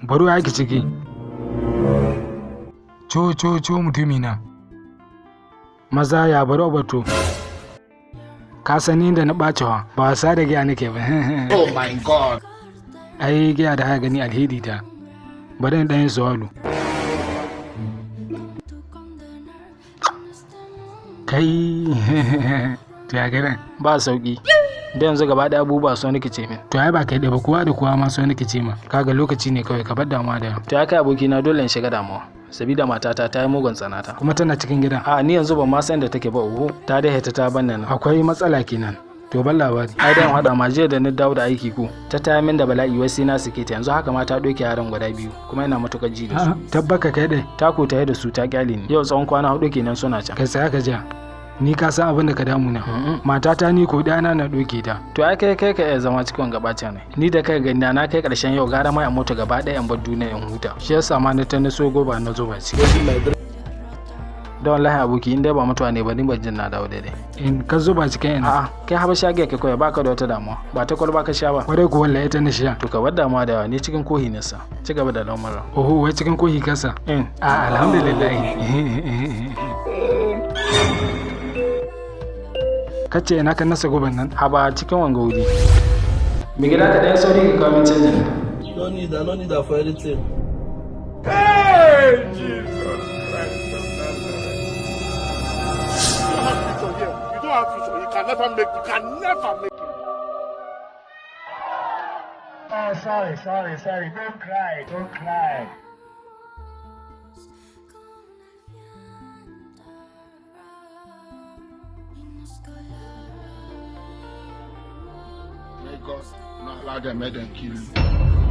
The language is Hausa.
baro yaki ciki. Co mutumina. Maza ya baro bato. Ka sani da na ɓacewa ba wasa da giya nake ba. Oh my god. Ai giya da haka gani alheri ta. Bari in ɗayin suwalu. Kai to ya gani ba sauki. Da yanzu gaba da abubuwa so nake ce min. To ai ba kai da ba kowa da kowa ma so nake ce ma. Kaga lokaci ne kawai ka bar damuwa da. To ya kai aboki na dole in shiga damuwa. Sabida matata ta yi mugun tsanata. Kuma tana cikin gidan. A ni yanzu ban ma san da take ba uhu. Ta dai ta banna nan. Akwai matsala kenan. To ban labari. Ai dan hada ma jiya da ni dawo da aiki ko. Ta taya min da bala'i wai sai na sake ta yanzu haka ma ta doke yaran guda biyu kuma ina matukar ji da su. Tabbaka kai dai. Ta ko ta yi da su ta kyale ni. Yau tsawon kwana 4 kenan suna can. Kai sai ka ja. Ni ka san abin da ka damu na. Matata ni ko dana na doke ta. To ai kai ka iya zama cikin gabata ne. Ni da kai gani na kai karshen yau gara mai a mota gaba ɗaya in bar duniya in huta. Shi yasa ma na ta na so goba na zo ba ci. Da wallahi aboki in dai ba mutuwa ne ba ni ban jin na dawo daidai. In ka zo ba cikin ina. A'a kai haba shage kai koyi baka da wata damuwa. Ba ta kwalba ka sha ba. Kwarai ko wallahi ita na sha. To ka bar damuwa da yawa ni cikin kohi na sa. Ci gaba da lamarin. Oho wai cikin kohi kasa. Alhamdulillah. Kace ina kan nasa goban nan haba cikin wanga wuri. Me gida ka dan sauri ka kawo min canjin. No need that for anything. Hey, Jesus Christ. You don't have future. You can never make it. Oh, sorry. Don't cry. May God not allow them, let them kill you.